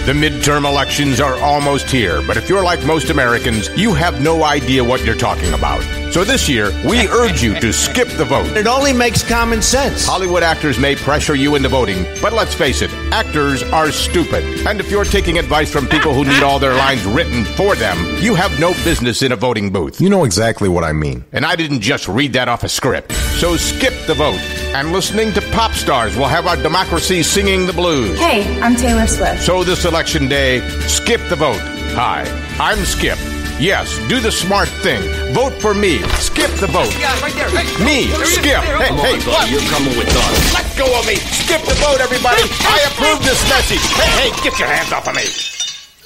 The midterm elections are almost here, but if you're like most Americans, you have no idea what you're talking about. So this year, we urge you to skip the vote. It only makes common sense. Hollywood actors may pressure you into voting, but let's face it, actors are stupid. And if you're taking advice from people who need all their lines written for them, you have no business in a voting booth. You know exactly what I mean. And I didn't just read that off a script. So skip the vote. And listening to pop stars will have our democracy singing the blues. Hey, I'm Taylor Swift. So this election day, skip the vote. Hi, I'm Skip. Yes, do the smart thing. Vote for me. Skip the vote. Yeah, right there. Hey, me, Skip. Hey, what? You're coming with us. Let go of me. Skip the vote, everybody. I approve this message. Hey, get your hands off of me.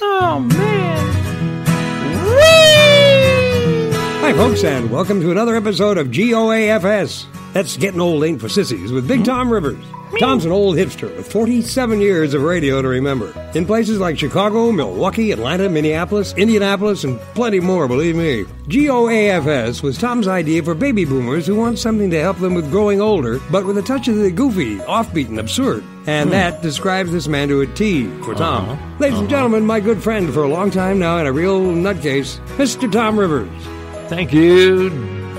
Oh, man. Whee! Hi, folks, and welcome to another episode of G.O.A.F.S. That's Getting Old Ain't for Sissies with Big Tom Rivers. Tom's an old hipster with 47 years of radio to remember. In places like Chicago, Milwaukee, Atlanta, Minneapolis, Indianapolis, and plenty more, believe me. G.O.A.F.S. was Tom's idea for baby boomers who want something to help them with growing older, but with a touch of the goofy, offbeat, and absurd. And that describes this man to a T for Tom. Ladies and gentlemen, my good friend for a long time now and a real nutcase, Mr. Tom Rivers. Thank you,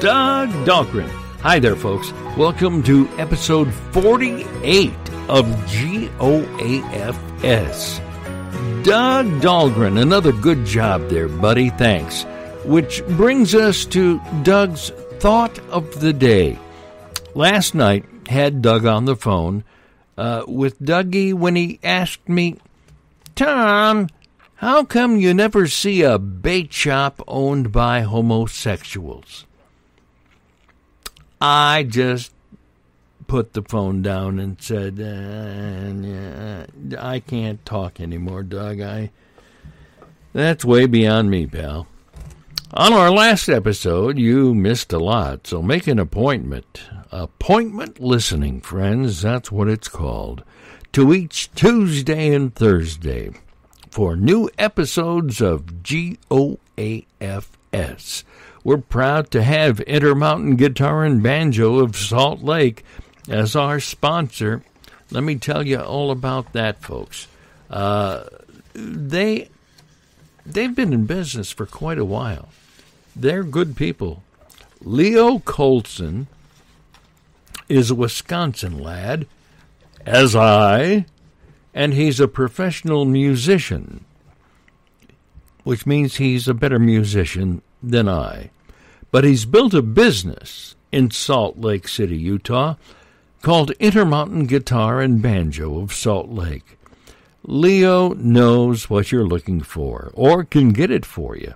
Doug Dahlgren. Hi there, folks. Welcome to episode 48 of G.O.A.F.S. Doug Dahlgren, another good job there, buddy. Thanks. Which brings us to Doug's thought of the day. Last night, had Doug on the phone with Dougie when he asked me, Tom, how come you never see a bait shop owned by homosexuals? I just put the phone down and said, I can't talk anymore, Doug. That's way beyond me, pal. On our last episode, you missed a lot, so make an appointment. Appointment listening, friends, that's what it's called, to each Tuesday and Thursday for new episodes of G.O.A.F.S. We're proud to have Intermountain Guitar and Banjo of Salt Lake as our sponsor. Let me tell you all about that, folks. They've been in business for quite a while. They're good people. Leo Colson is a Wisconsin lad, as and he's a professional musician, which means he's a better musician than I. But he's built a business in Salt Lake City, Utah, called Intermountain Guitar and Banjo of Salt Lake. Leo knows what you're looking for, or can get it for you.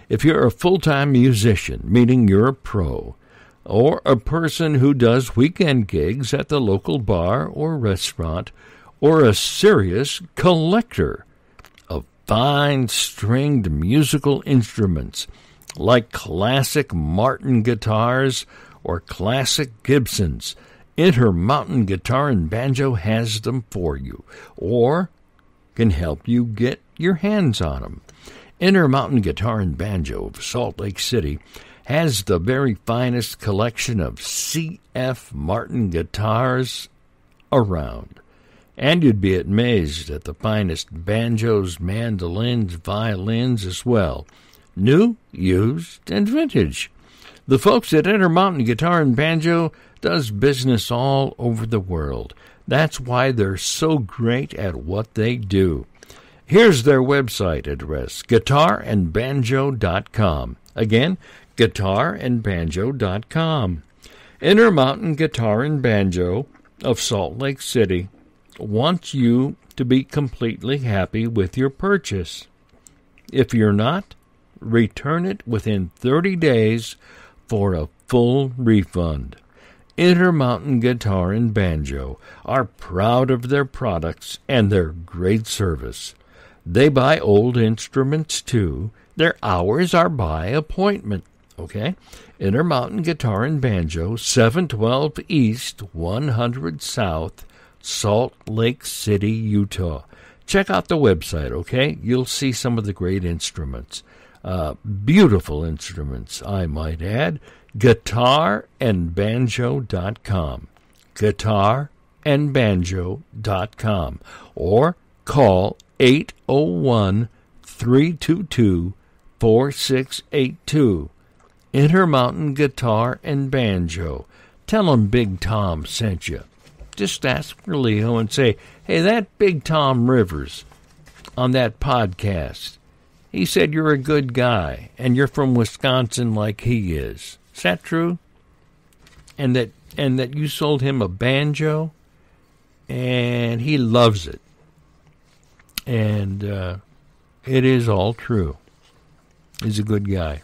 If you're a full-time musician, meaning you're a pro, or a person who does weekend gigs at the local bar or restaurant, or a serious collector of fine stringed musical instruments, like classic Martin guitars or classic Gibsons, Intermountain Guitar and Banjo has them for you, or can help you get your hands on them. Intermountain Guitar and Banjo of Salt Lake City has the very finest collection of C.F. Martin guitars around. And you'd be amazed at the finest banjos, mandolins, violins as well. New, used, and vintage. The folks at Intermountain Guitar and Banjo does business all over the world. That's why they're so great at what they do. Here's their website address, guitarandbanjo.com. Again, guitarandbanjo.com. Intermountain Guitar and Banjo of Salt Lake City wants you to be completely happy with your purchase. If you're not, return it within 30 days for a full refund. Intermountain Guitar and Banjo are proud of their products and their great service. They buy old instruments too. Their hours are by appointment. Okay? Intermountain Guitar and Banjo, 712 East, 100 South, Salt Lake City, Utah. Check out the website, okay? You'll see some of the great instruments. Beautiful instruments, I might add. guitarandbanjo.com. guitarandbanjo.com. Or call 801-322-4682. Intermountain Guitar and Banjo. Tell them Big Tom sent you. Just ask for Leo and say, hey, that Big Tom Rivers on that podcast, he said you're a good guy and you're from Wisconsin like he is. Is that true? And that you sold him a banjo and he loves it. And it is all true. He's a good guy.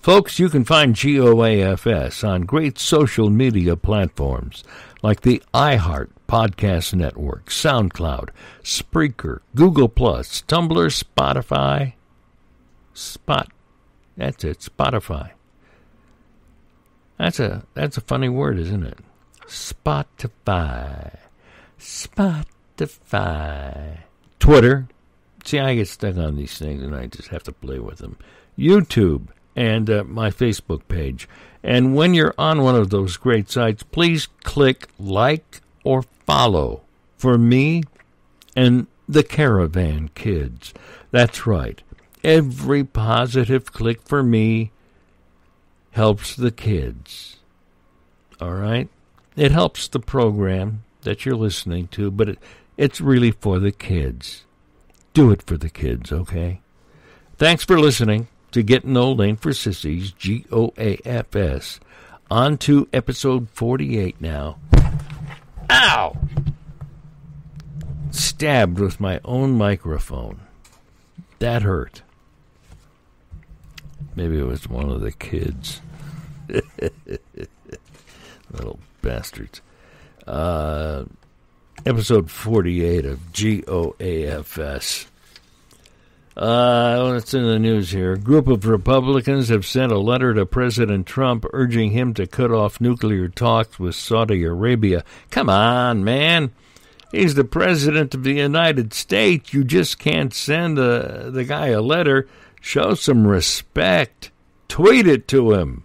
Folks, you can find G.O.A.F.S. on great social media platforms like the iHeart Podcast Network, SoundCloud, Spreaker, Google+, Tumblr, Spotify. That's it, Spotify. That's a funny word, isn't it? Spotify. Twitter. See, I get stuck on these things and I just have to play with them. YouTube. And my Facebook page. And when you're on one of those great sites, please click like or follow for me and the Caravan Kids. That's right. Every positive click for me helps the kids. All right? It helps the program that you're listening to, but it's really for the kids. Do it for the kids, okay? Thanks for listening to Getting Old Ain't for Sissies, G.O.A.F.S. On to episode 48 now. Ow! Stabbed with my own microphone. That hurt. Maybe it was one of the kids. Little bastards. Episode 48 of G.O.A.F.S. What's in the news here? A group of Republicans have sent a letter to President Trump urging him to cut off nuclear talks with Saudi Arabia. Come on, man. He's the President of the United States. You just can't send the guy a letter. Show some respect. Tweet it to him.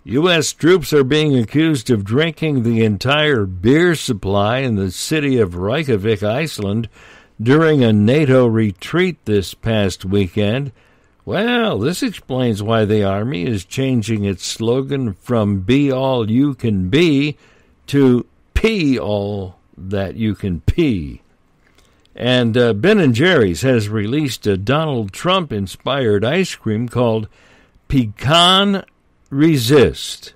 U.S. troops are being accused of drinking the entire beer supply in the city of Reykjavik, Iceland, during a NATO retreat this past weekend. Well, this explains why the Army is changing its slogan from "Be all you can be" to "Pee all that you can pee." And Ben & Jerry's has released a Donald Trump-inspired ice cream called Pecan Resist.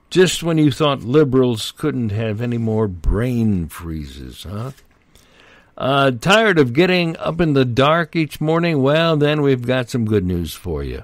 Just when you thought liberals couldn't have any more brain freezes, huh? Tired of getting up in the dark each morning? Well, then we've got some good news for you.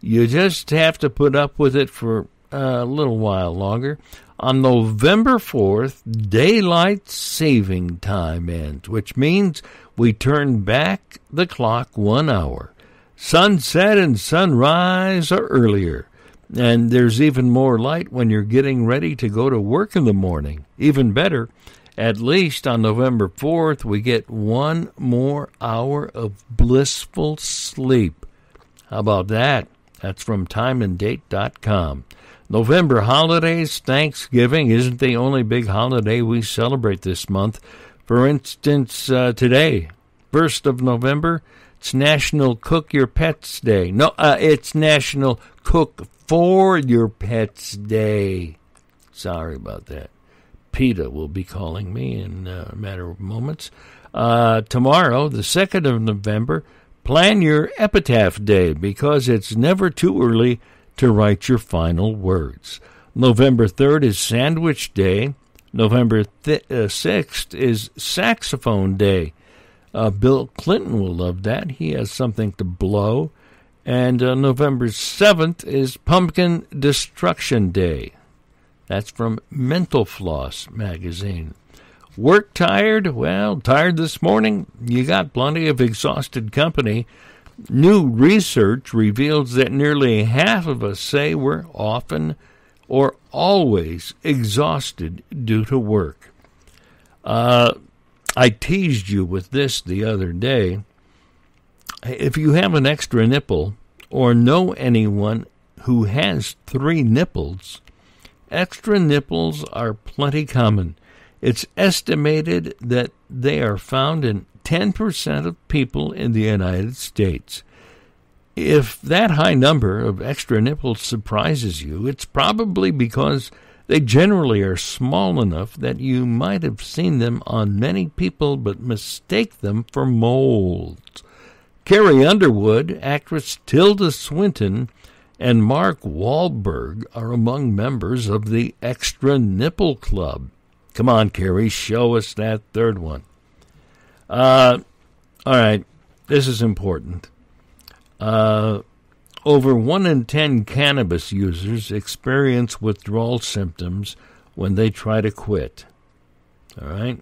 You just have to put up with it for a little while longer. On November 4th, daylight saving time ends, which means we turn back the clock 1 hour. Sunset and sunrise are earlier, and there's even more light when you're getting ready to go to work in the morning. Even better, at least on November 4th, we get 1 more hour of blissful sleep. How about that? That's from timeanddate.com. November holidays, Thanksgiving isn't the only big holiday we celebrate this month. For instance, today, 1st of November, it's National Cook Your Pets Day. No, it's National Cook for Your Pets Day. Sorry about that. PETA will be calling me in a matter of moments. Tomorrow, the 2nd of November, plan your epitaph day because it's never too early to write your final words. November 3rd is Sandwich Day. November 6th is Saxophone Day. Bill Clinton will love that. He has something to blow. And November 7th is Pumpkin Destruction Day. That's from Mental Floss magazine. Work tired? Well, tired this morning? You got plenty of exhausted company. New research reveals that nearly half of us say we're often or always exhausted due to work. I teased you with this the other day. If you have an extra nipple or know anyone who has 3 nipples, extra nipples are plenty common. It's estimated that they are found in 10% of people in the United States. If that high number of extra nipples surprises you, it's probably because they generally are small enough that you might have seen them on many people but mistake them for moles. Carrie Underwood, actress Tilda Swinton, and Mark Wahlberg are among members of the Extra Nipple Club. Come on, Carrie, show us that third one. All right, this is important. Over 1 in 10 cannabis users experience withdrawal symptoms when they try to quit. All right?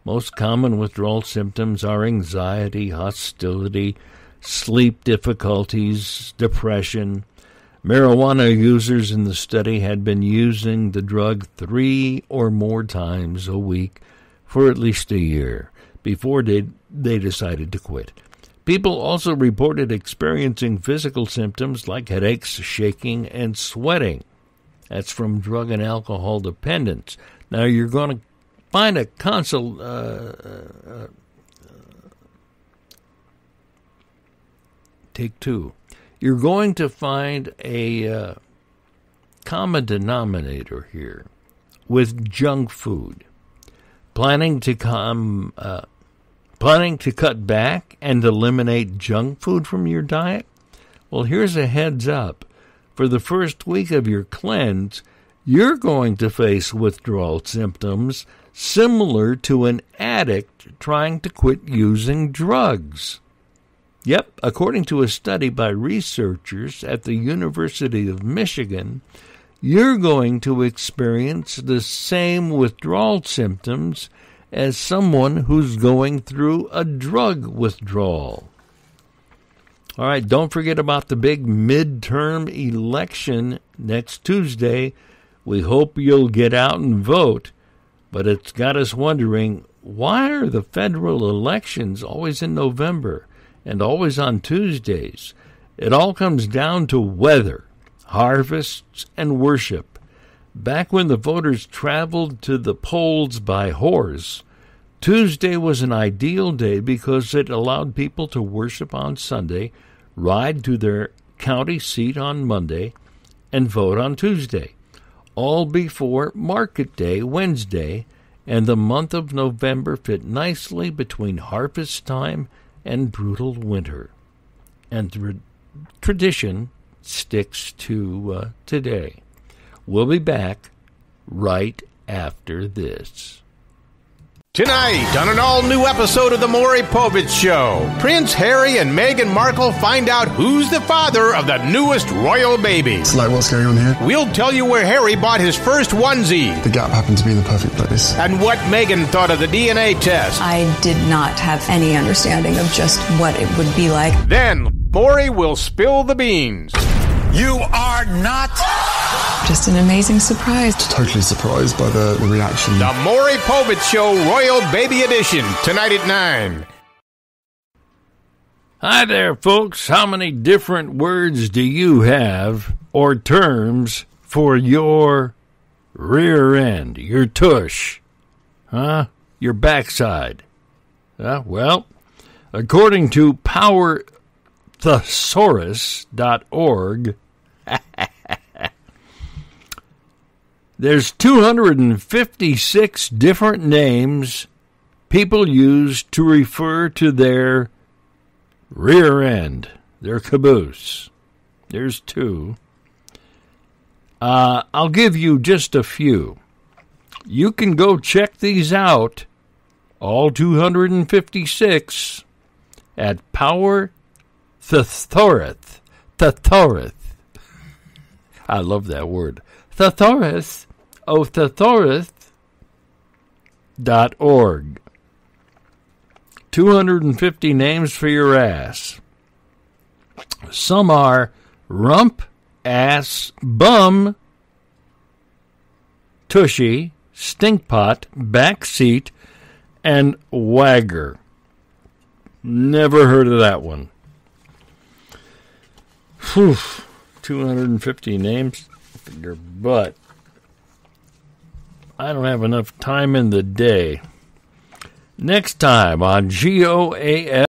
Most common withdrawal symptoms are anxiety, hostility, sleep difficulties, depression. Marijuana users in the study had been using the drug 3 or more times a week for at least a year before they decided to quit. People also reported experiencing physical symptoms like headaches, shaking, and sweating. That's from drug and alcohol dependence. Now, you're going to find a take two. You're going to find a common denominator here with junk food. Planning to cut back and eliminate junk food from your diet? Well, here's a heads up. For the first week of your cleanse, you're going to face withdrawal symptoms similar to an addict trying to quit using drugs. Yep, according to a study by researchers at the University of Michigan, you're going to experience the same withdrawal symptoms as someone who's going through a drug withdrawal. All right, don't forget about the big midterm election next Tuesday. We hope you'll get out and vote, but it's got us wondering, why are the federal elections always in November and always on Tuesdays? It all comes down to weather, harvests, and worship. Back when the voters traveled to the polls by horse, Tuesday was an ideal day because it allowed people to worship on Sunday, ride to their county seat on Monday, and vote on Tuesday, all before Market Day, Wednesday, and the month of November fit nicely between harvest time and brutal winter. And tradition sticks to today. We'll be back right after this. Tonight, on an all-new episode of The Maury Povich Show, Prince Harry and Meghan Markle find out who's the father of the newest royal baby. It's like, what's going on here? We'll tell you where Harry bought his first onesie. The G.O.A.F. happened to be in the perfect place. And what Meghan thought of the DNA test. I did not have any understanding of just what it would be like. Then, Maury will spill the beans. You are not... Just an amazing surprise. Totally surprised by the reaction. The Maury Povich Show Royal Baby Edition, tonight at 9. Hi there, folks. How many different words do you have, or terms, for your rear end, your tush? Your backside? Well, according to PowerThesaurus.org, there's 256 different names people use to refer to their rear end, their caboose. There's 2. I'll give you just a few. You can go check these out, all 256, at PowerThesaurus. I love that word. Thesaurus. Thesaurus.org. 250 names for your ass. Some are rump, ass, bum, tushy, stinkpot, backseat, and wagger. Never heard of that one. Whew. 250 names for your butt. I don't have enough time in the day. Next time on G.O.A.F.